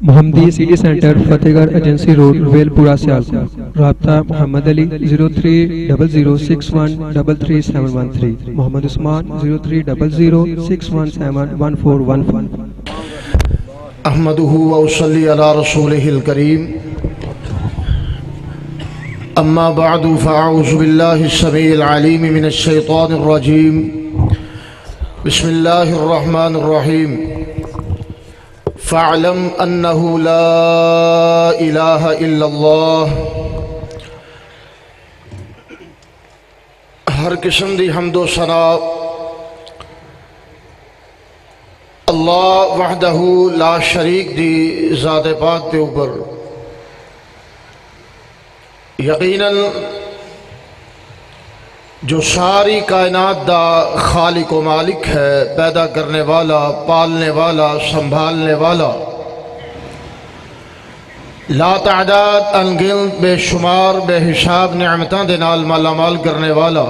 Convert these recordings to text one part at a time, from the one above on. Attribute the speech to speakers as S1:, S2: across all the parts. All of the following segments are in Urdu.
S1: محمدی سٹی سینٹر فتح گڑھ ایجنسی روڈ ویل پورہ سیالکوٹ۔ رابطہ محمد علی 030061337113، محمد عثمان 030061711415۔
S2: احمدہ وصلی علی رسولہ الکریم، اما بعد فاعوذ باللہ السمیع العلیم من الشیطان الرجیم، بسم اللہ الرحمن الرحیم۔ فاعلم انہ لا الہ الا اللہ۔ ہر قسم دی حمد و ثنا اللہ وحدہ لا شریک دی ذات پاک دے اوپر۔ یقیناً جو ساری کائنات دا خالق و مالک ہے، پیدا کرنے والا، پالنے والا، سنبھالنے والا، لا تعداد انگنت بے شمار بے حساب نعمتاں دے نال مالا مال کرنے والا،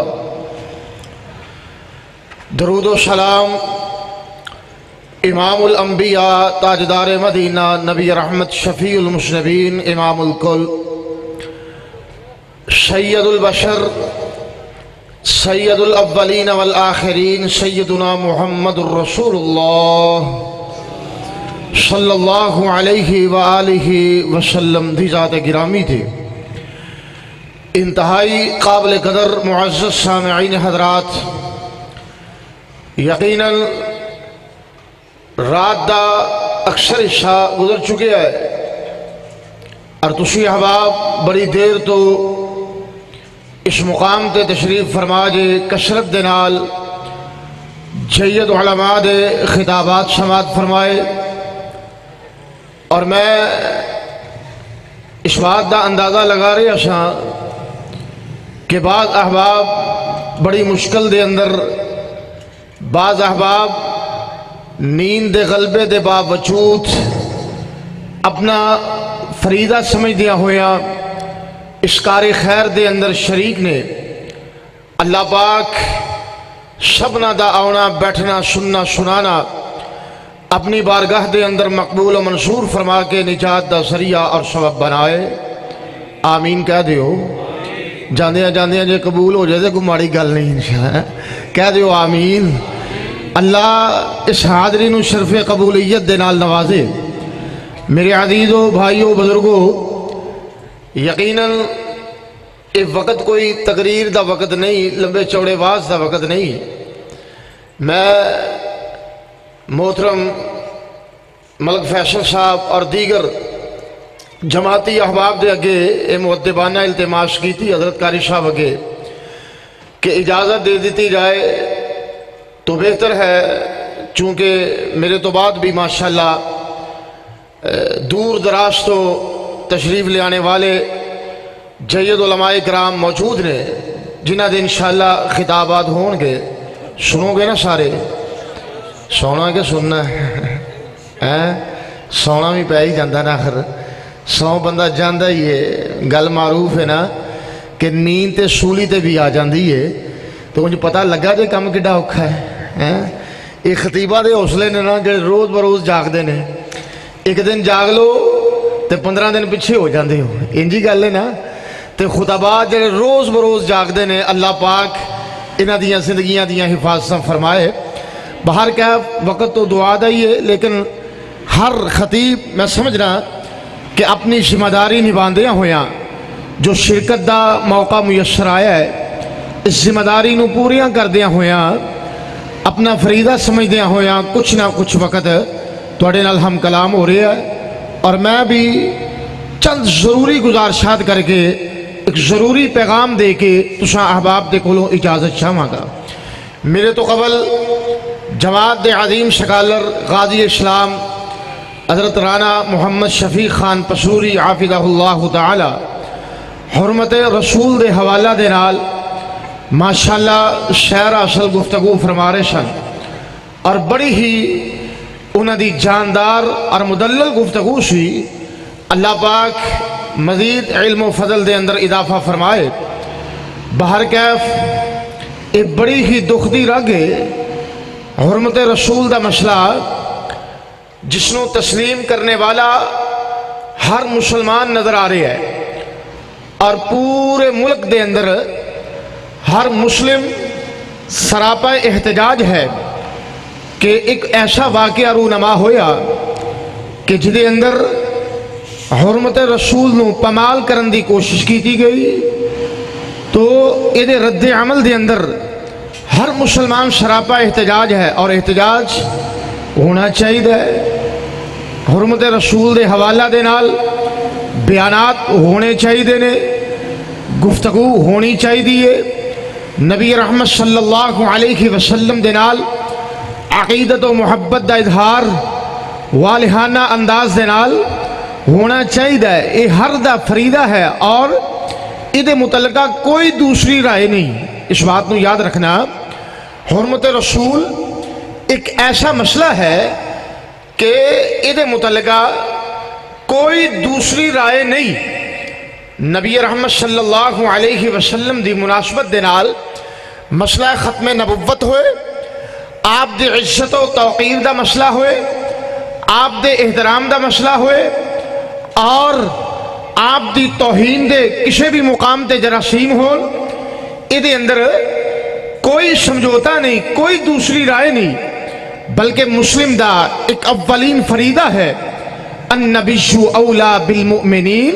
S2: درود و سلام امام الانبیاء تاجدار مدینہ نبی رحمت شفیع المذنبین امام الکل سید البشر سید الاولین والآخرین سیدنا محمد الرسول اللہ صلی اللہ علیہ وآلہ وسلم دی ذات گرامی تھے۔ انتہائی قابل قدر معزز سامعین حضرات، یقیناً رات دا اکثر حصہ گزر چکے ہے اور تسی احباب بڑی دیر تو اس مقام تے تشریف فرما جے کثرت دے نال جید علماء دے خطابات سماعت فرمائے، اور میں اس بات دا اندازہ لگا رہے ہاں کہ بعض احباب بڑی مشکل دے اندر، بعض احباب نیند دے غلبے دے باوجود اپنا فریضہ سمجھ دیا ہویا اس کار خیر دے اندر شریک نے۔ اللہ پاک سبنا دا آنا بیٹھنا سننا سنانا اپنی بارگاہ دے اندر مقبول و منصور فرما کے نجات دا ذریعہ اور سبب بنائے، آمین کہہ دیو۔ جاندیاں جاندیاں جے قبول ہو جائے تو کوئی ماڑی گل نہیں، کہہ دیو آمین۔ اللہ اس حاضرین و شرف قبولیت دے نال نوازے۔ میرے عزیزو بھائیو بزرگو، یقیناً یہ وقت کوئی تقریر دا وقت نہیں، لمبے چوڑے واز دا وقت نہیں۔ میں محترم ملک فیصل صاحب اور دیگر جماعتی احباب دے اگے اے مؤدبانہ التماس کی تھی حضرت قاری صاحب اگے کہ اجازت دے دیتی جائے تو بہتر ہے، چونکہ میرے تو بعد بھی ماشاءاللہ دور دراز تو تشریف لے آنے والے جید علماء کرام موجود نے، جنہ دے انشاءاللہ خطابات ہون گے۔ سنو گے نا سارے؟ سونا کہ سننا ہے؟ سونا بھی پہ ہی جاندہ نا، آخر سو بندہ جاندہ ہی ہے۔ گل معروف ہے نا کہ نیند تے سولی تے بھی آ جاندی ہے، تو مجھے پتہ لگا جے کم کڈا اوکھا ہے۔ یہ خطیبہ دے حوصلے نے نا کہ روز بروز جاگ دے نے، ایک دن جاگ لو تے 15 دن پیچھے ہو جاندے ہو، انجی گل ہے نا۔ تے خطبات جڑے روز بروز جاگ دے نے، اللہ پاک انہاں دیاں زندگیاں دیاں حفاظتاں فرمائے۔ باہر کیا وقت تو دعا دا ہی ہے، لیکن ہر خطیب میں سمجھ رہا کہ اپنی ذمہ داری نبھاندیاں ہویاں، جو شرکت دا موقع میسر آیا ہے، اس ذمہ داری نو پوریاں کردیاں ہویاں، اپنا فریضہ سمجھدیاں ہویاں، کچھ نہ کچھ وقت تواڈے نال ہم کلام ہو رہا ہے، اور میں بھی چند ضروری گزارشات کر کے ایک ضروری پیغام دے کے تساں احباب دے کولوں اجازت چاہواں گا۔ میرے تو قبل جماعت دے عظیم سکالر غازی اسلام حضرت رانا محمد شفیق خان پسوری حافظہ اللہ تعالی حرمت رسول دے حوالہ دے نال ماشاءاللہ شعر اصل گفتگو فرما رہے سن، اور بڑی ہی انہاں دی جاندار اور مدلل گفتگو سی۔ اللہ پاک مزید علم و فضل دے اندر اضافہ فرمائے۔ بہر کیف ایک بڑی ہی دکھ دی رگ ہے، حرمت رسول دا مسئلہ جس نو تسلیم کرنے والا ہر مسلمان نظر آ رہے ہیں اور پورے ملک دے اندر ہر مسلم سراپا احتجاج ہے کہ ایک ایسا واقعہ رونما ہویا کہ جدے اندر حرمت رسول نو پامال کرن دی کوشش کی گئی تو یہ رد عمل دے اندر ہر مسلمان سراپا احتجاج ہے اور احتجاج ہونا چاہیے. حرمت رسول دے حوالہ دے نال بیانات ہونے چاہیے نے, گفتگو ہونی چاہیے. نبی رحمت صلی اللہ علیہ وسلم دے نال عقیدت و محبت دا اظہار والہانہ انداز دے نال ہونا چاہیے. یہ ہر دا فریدہ ہے اور یہ متعلقہ کوئی دوسری رائے نہیں. اس بات کو یاد رکھنا, حرمت رسول ایک ایسا مسئلہ ہے کہ یہ متعلقہ کوئی دوسری رائے نہیں. نبی رحمت صلی اللہ علیہ وسلم دی مناسبت دے نال مسئلہ ختم نبوت ہوئے, آپ دی عزت و توقیر دا مسئلہ ہوئے, آپ دے احترام دا مسئلہ ہوئے اور آپ دی توہین دے کسی بھی مقام تے جراثیم ہو, یہ اندر کوئی سمجھوتا نہیں, کوئی دوسری رائے نہیں, بلکہ مسلم دا ایک اولین فریدہ ہے النبی اولا بالمؤمنین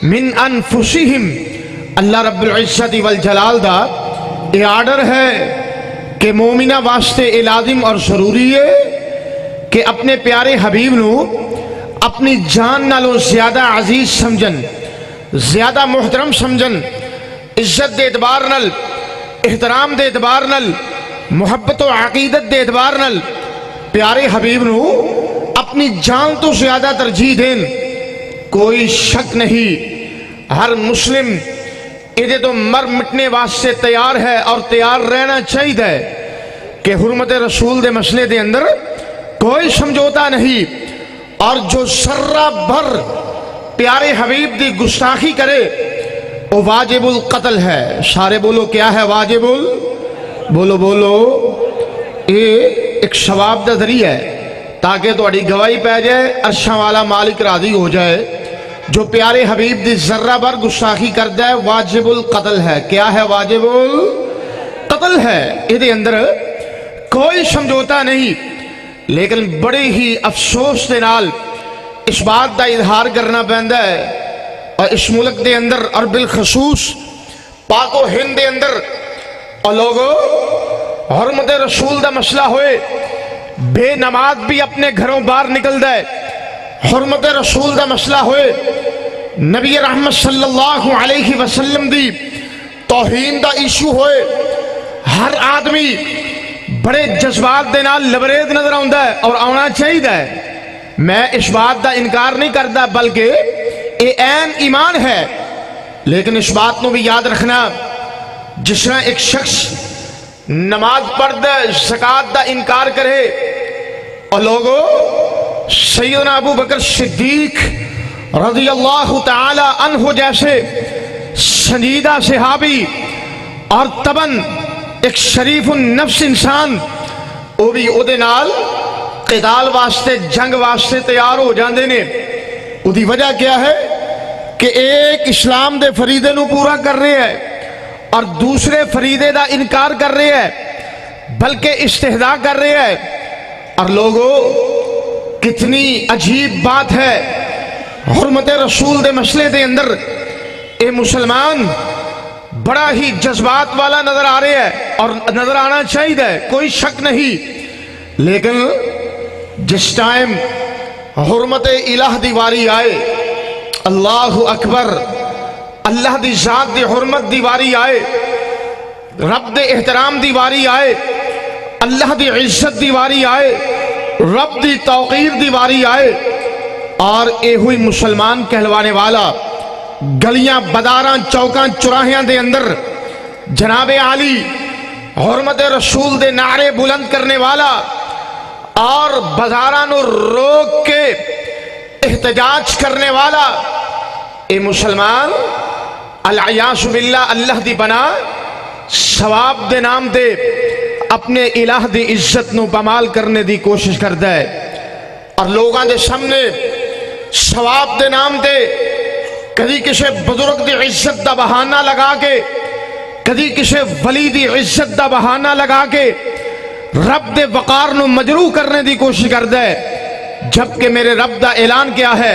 S2: من انفسہم. اللہ رب العزت والجلال دا یہ آرڈر ہے کہ مومنہ واسطے یہ لازم اور ضروری ہے کہ اپنے پیارے حبیب نو اپنی جان نالوں زیادہ عزیز سمجھن, زیادہ محترم سمجھن, عزت دے اعتبار نال, احترام دے اعتبار نال, محبت و عقیدت دے اعتبار نال پیارے حبیب نو اپنی جان تو زیادہ ترجیح دین. کوئی شک نہیں, ہر مسلم یہ تو مر مٹنے واسطے تیار ہے اور تیار رہنا چاہیے کہ حرمت رسول دے مسئلے دے اندر کوئی سمجھوتا نہیں, اور جو ذرہ بھر پیارے حبیب دی گستاخی کرے وہ واجب القتل ہے. سارے بولو کیا ہے واجب بولو. یہ ایک ثواب دا ذریعہ ہے تاکہ تہاڈی گواہی پہ جائے, عرشاں والا مالک راضی ہو جائے. جو پیارے حبیب دی ذرہ بھر گستاخی کرتا ہے واجب القتل ہے. کیا ہے واجب القتل ہے, یہ اندر کوئی سمجھوتا نہیں. لیکن بڑے ہی افسوس دے نال اس بات دا اظہار کرنا پیندا ہے, اور اس ملک دے اندر اور بالخصوص پاک و ہند دے اندر اور لوگوں حرمت رسول دا مسئلہ ہوئے بے نماز بھی اپنے گھروں باہر نکل دے. حرمت رسول دا مسئلہ ہوئے نبی رحمت صلی اللہ علیہ وسلم دی توہین دا ایشو ہوئے, ہر آدمی بڑے جذبات دے نال لبریز نظر آندا ہے اور آنا چاہیے. میں اس بات دا انکار نہیں کرتا بلکہ یہ عین ایمان ہے. لیکن اس بات کو بھی یاد رکھنا, جس طرح ایک شخص نماز پڑھتا ہے زکوٰۃ دا انکار کرے, اور لوگوں سیدنا ابو بکر صدیق رضی اللہ تعالی عنہ جیسے سنجیدہ صحابی اور تبن ایک شریف النفس انسان وہ بھی او دے نال قتال واسطے جنگ واسطے تیار ہو جاندے نے. او دی وجہ کیا ہے کہ ایک اسلام دے فریدے نو پورا کر رہے ہیں اور دوسرے فریدے دا انکار کر رہے ہیں, بلکہ استہزاء کر رہے ہیں. اور لوگوں کتنی عجیب بات ہے, حرمت رسول دے مسئلے دے اندر اے مسلمان بڑا ہی جذبات والا نظر آ رہے ہیں اور نظر آنا چاہیے, کوئی شک نہیں. لیکن جس ٹائم حرمت الہ دی واری آئے, اللہ اکبر, اللہ دی ذات دی حرمت دی واری آئے, رب دے احترام دی واری آئے, اللہ دی عزت دی واری آئے, رب دی توقیر دی واری آئے, اور اے ہوئی مسلمان کہلوانے والا گلیاں بداراں چوکاں چراہیاں دے اندر جناب عالی حرمت رسول دے نعرے بلند کرنے والا اور بازاراں نو روک کے احتجاج کرنے والا, اے مسلمان العیاذ باللہ اللہ دی بنا ثواب دے نام دے اپنے الہ دی عزت نو پامال کرنے دی کوشش کرتا ہے, اور لوگاں دے سامنے ਸਵਾਬ ਦੇ ਨਾਮ ਤੇ, ਕਦੀ ਕਿਸੇ ਬਜ਼ੁਰਗ ਦੀ ਇੱਜ਼ਤ ਦਾ ਬਹਾਨਾ ਲਗਾ ਕੇ, ਕਦੀ ਕਿਸੇ ਵਲੀ ਦੀ ਇੱਜ਼ਤ ਦਾ ਬਹਾਨਾ ਲਗਾ ਕੇ ਰੱਬ ਦੇ ਵਕਾਰ ਨੂੰ ਮਜਰੂ ਕਰਨੇ ਦੀ ਕੋਸ਼ਿਸ਼ ਕਰਦਾ ਹੈ, ਜਬਕਿ ਮੇਰੇ ਰੱਬ ਦਾ ਐਲਾਨ ਕਿਆ ਹੈ।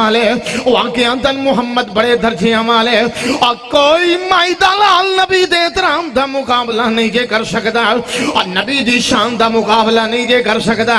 S2: والے واقعاتاً محمد بڑے درجے والے اور کوئی مائی دا لال نبی دے احترام دا مقابلہ نہیں جے کر سکتا اور نبی دی شان دا مقابلہ نہیں جے کر سکتا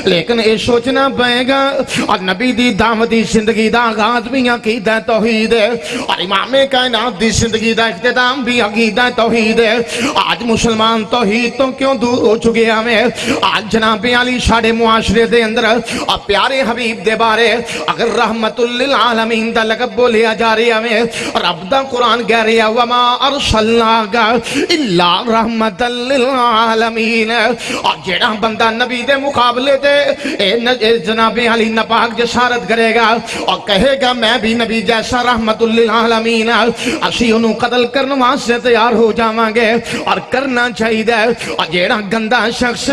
S2: لیکن اے سوچنا پائے گا اور نبی دی دعوتی زندگی دا آغاز بھی عقیدہ توحید ہے اور امام کائنات دی زندگی دا اختتام بھی عقیدہ توحید ہے آج مسلمان توحید تو کیوں دور ہو چکے ہمیں آج جناب علی ساڑھے معاشرے دے اندر اور پیارے حبیب دے بارے اگر رحمت للعالمین دا لقب بولیا جا رہی ہمیں رب دا قرآن کہہ رہی ہے وما ارسلناک الا رحمت للعالمین اور جیڑا بندہ نبی دے مقابلے دے جناب علی نپاک جسارت کرے گا اور کہے گا میں بھی نبی جیسا رحمت للعالمین اسی انہوں قتل کرنے واسطے تیار ہو جاواں گے اور کرنا چاہیے اور جیڑا گندا شخص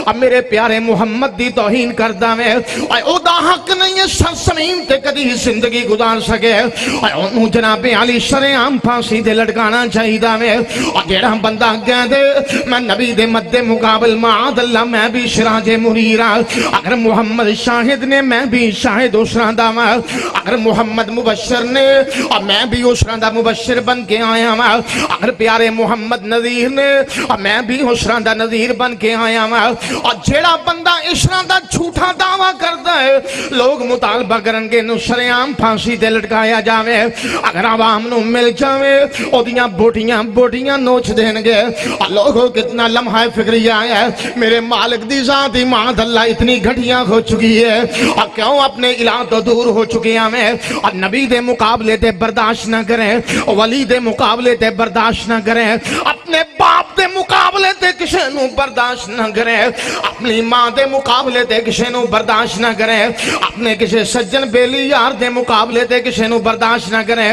S2: اب میرے پیارے محمد دی توہین کردہ میں او دا حق نہیں ہے سرزمین تے کدی زندگی گزار سکے اور انہوں جناب علی شرعام پھانسی دے لٹکانا چاہیے میں اور جیڑا بندہ کہہ دے میں نبی دے مد مقابل معاذ اللہ میں بھی سراج منیرہ اگر محمد شاہد نے میں بھی شاہد اسرادہ میں اگر محمد مبشر نے اور میں بھی اسرادہ مبشر بن کے آیا میں اگر پیارے محمد نذیر نے اور میں بھی اسرادہ نذیر بن کے آیا میں اور جیڑا بندہ اسرادہ جھوٹا دعویٰ کرتا ہے لوگ مطالبہ کرنگے نو شرعام پھانسی دے لٹکایا جاوے اگر عوام نو مل جاوے او دیاں بوٹیاں نوچ دینگے اور لوگوں کتنا لمحہ فکریہ ہے میرے مالک دی ذاتی معاذ اللہ اتنی گھٹیاں ہو چکی ہے اور کیوں اپنے الہ تو دور ہو چکی ہمیں اور نبی دے مقابلے تے برداشت نہ کریں ولی دے مقابلے تے برداشت نہ کریں اپنے باپ دے مقابلے تے کسے نو برداشت نہ کریں اپنی ماں دے مقابلے تے کسے نو برداشت نہ کریں اپنے کسے سجن بیلی یار دے مقابلے تے کسے نو برداشت نہ کریں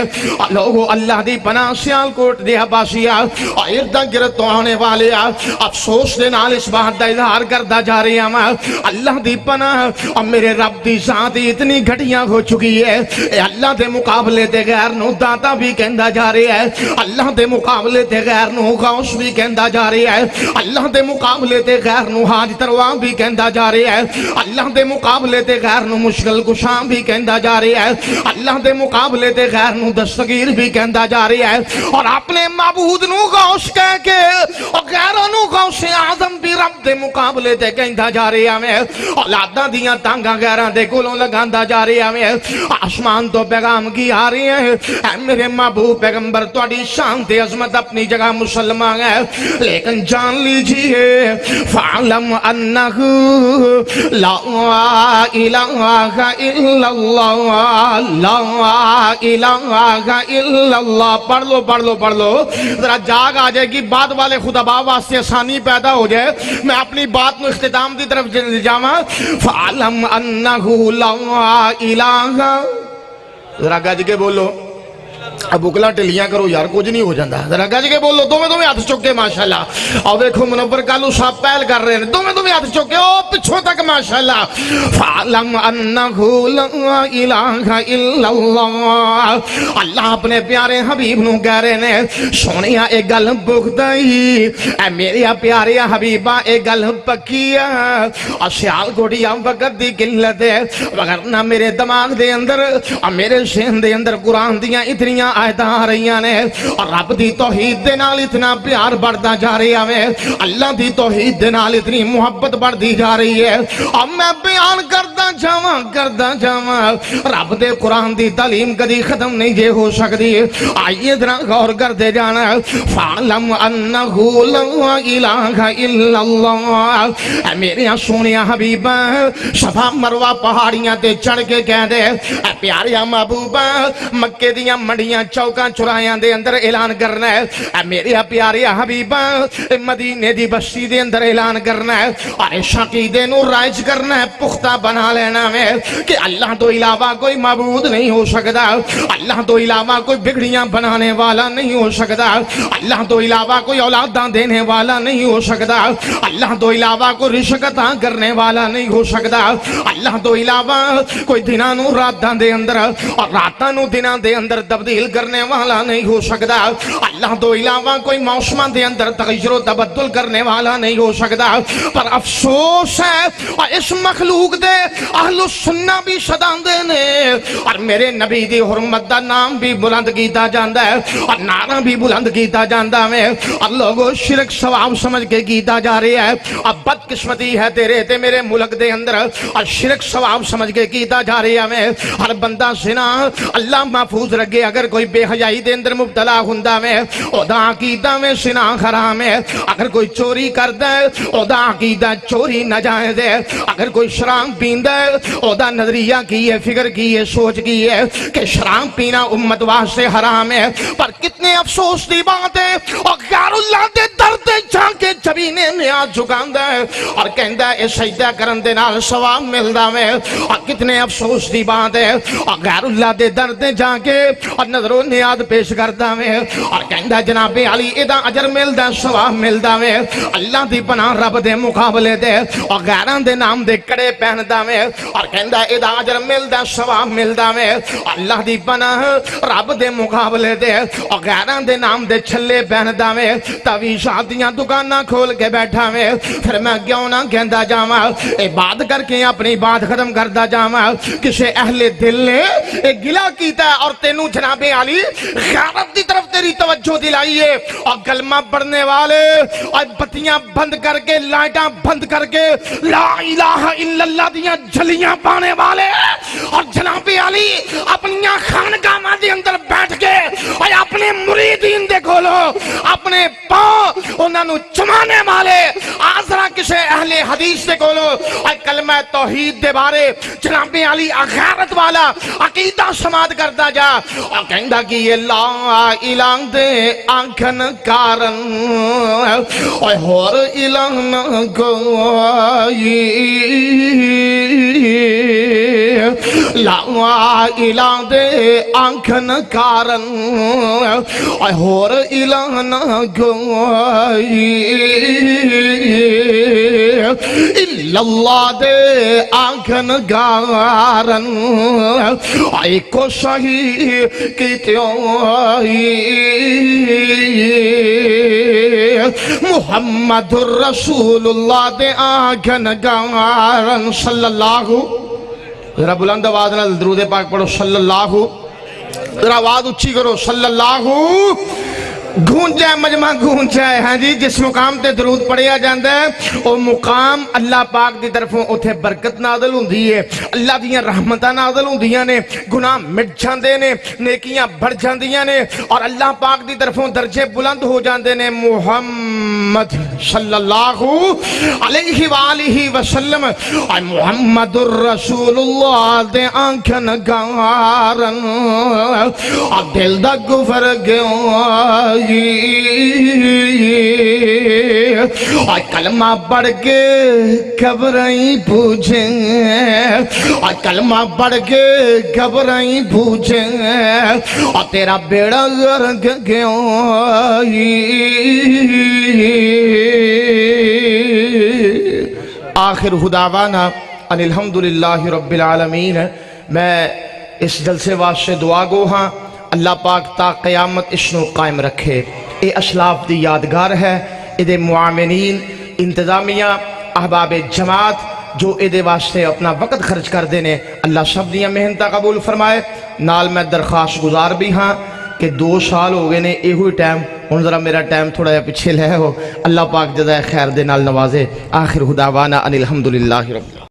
S2: لوگو اللہ دی پناہ سیال کوٹ دے حباشیہ اور اردہ گرد ہونے والے افسوس دے نال اس بات دا اظہار کردہ جا رہی ہم اللہ دی پناہ اور میرے رب دی ذاتی اتنی گھٹیاں ہو چکی ہے اے اللہ دے مقابلے تے غیر نو داتا بھی کہندہ جا رہی ہے اللہ دے مقابلے تے غیر نو غوث بھی کہندہ جا رہی ہے اللہ دے مقابلے تے غیر نو حاج تروا بھی کہندہ جا رہی ہے اللہ دے مقابلے تے غیر نو مشکل کشاں بھی کہندہ جا رہی ہے اللہ دے مقابلے تے غیر نو دستگیر بھی کہندہ جا رہی ہے اور اپنے معبود نو غوث کہہ کے اور غیروں نو غوث اعظم بھی رب دے مقابلے تے کہندہ جا رہی ہے اولاداں دیاں تانگاں غیراں دے کولوں لگاندہ جا رہی ہے آسمان تو پیغام کی آ رہی ہے اے میرے محبوب پیغمبر تواڈی شان تے عظمت اپنی جگہ مسلمان ہے لیکن جان لیجئے فعلم انہ لا الہ الا اللہ لا الہ الا اللہ پڑھ لو ذرا جاگ آ جائے گی بعد والے خدا باپ واسطے آسانی پیدا ہو جائے میں اپنی بات میں اختتام دی طرف جاواں فعلم انہ لا الہ ذرا گج کے بولو اب اکلا ٹلیاں کرو یار کچھ نہیں ہو جاندہ ذرا گج کے بولو دو میں ہاتھ چکے ماشاءاللہ اور دیکھو منور کالو صاحب پہل کر رہے ہیں دو میں ہاتھ چکے او پچھوں تک ماشاءاللہ فعلم انہ لا الہ الا اللہ اللہ اپنے پیارے حبیب نو کہہ رہے ہیں سونیا ایک گل بغدائی اے میرے پیارے حبیبہ ایک گل پکیا اور سیال گوڑیا وقت دی قلت ہے وگرنہ میرے دماغ دے اندر اور میرے شہن دے اندر قرآن دیاں اتنیاں آیتاں آ رہی نے اور رب دی توحید دے نال اتنا پیار بڑھتا جا رہا ہے اللہ دی توحید دے نال اتنی محبت بڑھتی جا رہی ہے اور میں بیان کردا جاواں رب دے قرآن دی تعلیم کدی ختم نہیں جے ہو سکتی آئیے ذرا غور کرتے جانا فعلم انہ لا الہ الا اللہ اے میرے سونیا حبیبہ صفا مروہ پہاڑیاں تے چڑھ کے کہہ دے اے پیاریا محبوبہ مکے دیاں منڈیاں چوکاں چرایاں دے اندر اعلان کرنا ہے اے میرے پیارے حبیبہ مدینے دی بستی دے اندر اعلان کرنا ہے اور اس عقیدے نو رائج کرنا ہے پختہ بنا لینا ہے کہ اللہ تو علاوہ کوئی معبود نہیں ہو سکتا اللہ تو علاوہ کوئی بگڑیاں بنانے والا نہیں ہو سکتا اللہ تو علاوہ کوئی اولاداں دینے والا نہیں ہو سکتا اللہ تو علاوہ کوئی رشکتاں کرنے والا نہیں ہو سکتا اللہ تو علاوہ کوئی دناں نو راتاں دے اندر اور راتاں نو دناں دے اندر تبدیل کرنے والا نہیں ہو سکتا، اللہ تو علاوہ کوئی موسماں دے اندر تغیر و تبدل کرنے والا نہیں ہو سکتا، پر افسوس ہے اور اس مخلوق دے اہل السنہ بھی شداندے نے اور میرے نبی دی حرمت دا نام بھی بلند کیتا جاندا ہے اور نعرہ بھی بلند کیتا جاندا ہے اور لوگوں شرک ثواب سمجھ کے کیتا جا رہا ہے۔ اب بدقسمتی ہے تیرے تے میرے ملک دے اندر اور شرک ثواب سمجھ کے کیتا جا رہا ہے۔ ہر بندہ زنا اللہ محفوظ رکھے، اگر کوئی بے حیائی دے اندر مبتلا ہوندا ہے او دا عقیدہ میں زنا حرام ہے، اگر کوئی چوری کردا ہے او دا عقیدہ چوری ناجائز ہے، اگر کوئی شراب پیندا ہے او دا نظریہ کی ہے، فکر کی ہے، سوچ کی ہے کہ شراب پینا امت واسطے حرام ہے۔ پر کتنے افسوس دی بات ہے اور غیر اللہ دے درد جا کے جبینے نیاز جھکاندا ہے اور کہندا ہے سجدہ کرن دے نال ثواب ملدا ہے، اور کتنے افسوس دی بات ہے اور غیر اللہ دے درد جا کے اور نظر و نیاز پیش کردا ہے اور کہندا جناب علی ادا اجر ملدا ثواب ملدا ہے۔ اللہ دی پناہ رب دے مقابلے دے اور غیراں دے نام دے کڑے پہندا ہے اور کہندا ادا اجر ملدا ثواب ملدا ہے۔ اللہ دی پناہ رب دے مقابلے دے اور غیراں دے نام دے چھلے پہندا ہے، تاوی شادیاں دکاناں کھول کے بیٹھا ہے، پھر میں کیوں نہ کہندا جاواں عبادت کر کے اپنی بات ختم کردا جاواں۔ کسے اہل دل نے ایک گلہ کیتا ہے اور تینوں جناب علی غیرت دی طرف تیری توجہ دلائیے اور کلمہ پڑھنے والے اور بتیاں بند کر کے لائٹاں بند کر کے لا الہ الا اللہ دیاں جھلیاں پانے والے اور جناب علی اپنی خانقاہ دے اندر بیٹھ کے اور اپنے مریدین دے کھولو اپنے پاؤں انہاں نو چمانے والے آزرا کسے اہل حدیث دے کھولو اور کلمہ توحید دے بارے جناب علی غیرت والا عقیدہ سماعت کرتا جا اور کہندا کہ یہ لا الہ دے آنکھن کارن اور ہور الہ نہ کوئی، لا الہ دے آنکھن کارن اور ہور الہ نہ کوئی، الا اللہ دے آنکھن کارن آئی کو صحیح کیتیوں محمد الرسول اللہ دے آنکھن کارن صلی اللہ، ذرا بلند آواز نال درود پاک پڑھو صلی اللہ، ذرا آواز اچھی کرو صلی اللہ، گونج جائے مجمع گونج جائے۔ ہاں جی جس مقام تے درود پڑھیا جاندہ ہے وہ مقام اللہ پاک دی طرفوں اتھے برکت نازل ہوندی ہے، اللہ دیاں رحمتاں نازل ہوندیاں نے، گناہ مٹ جاندے نے، نیکیاں بڑھ جاندیاں نے اور اللہ پاک دی طرفوں درجے بلند ہو جاندے نے۔ محمد صلی اللہ علیہ وآلہ وسلم اور محمد الرسول اللہ دے آنکھن گارن اور دل دا گفر گیوں اور کلمہ پڑھ کے گھبرائیں پوچھیں اور کلمہ پڑھ کے گھبرائیں پوچھیں اور تیرا بیڑا غرق گیوں۔ آخر دعوانا ان الحمدللہ رب العالمین۔ میں اس جلسے واسطے دعا گو ہاں اللہ پاک تا قیامت اشنو قائم رکھے۔ اے اسلاف دی یادگار ہے، ادھے معاملین انتظامیہ احباب جماعت جو ادھے واسطے اپنا وقت خرچ کر دینے اللہ سب دیا محنتہ قبول فرمائے۔ نال میں درخواست گزار بھی ہاں کہ 2 سال ہو گئے نے اے ہوئی ٹائم، ان ذرا میرا ٹائم تھوڑا یا پچھے لے ہو، اللہ پاک جزائے خیر دے نال نوازے۔ آخر دعوانا ان الحمدللہ رب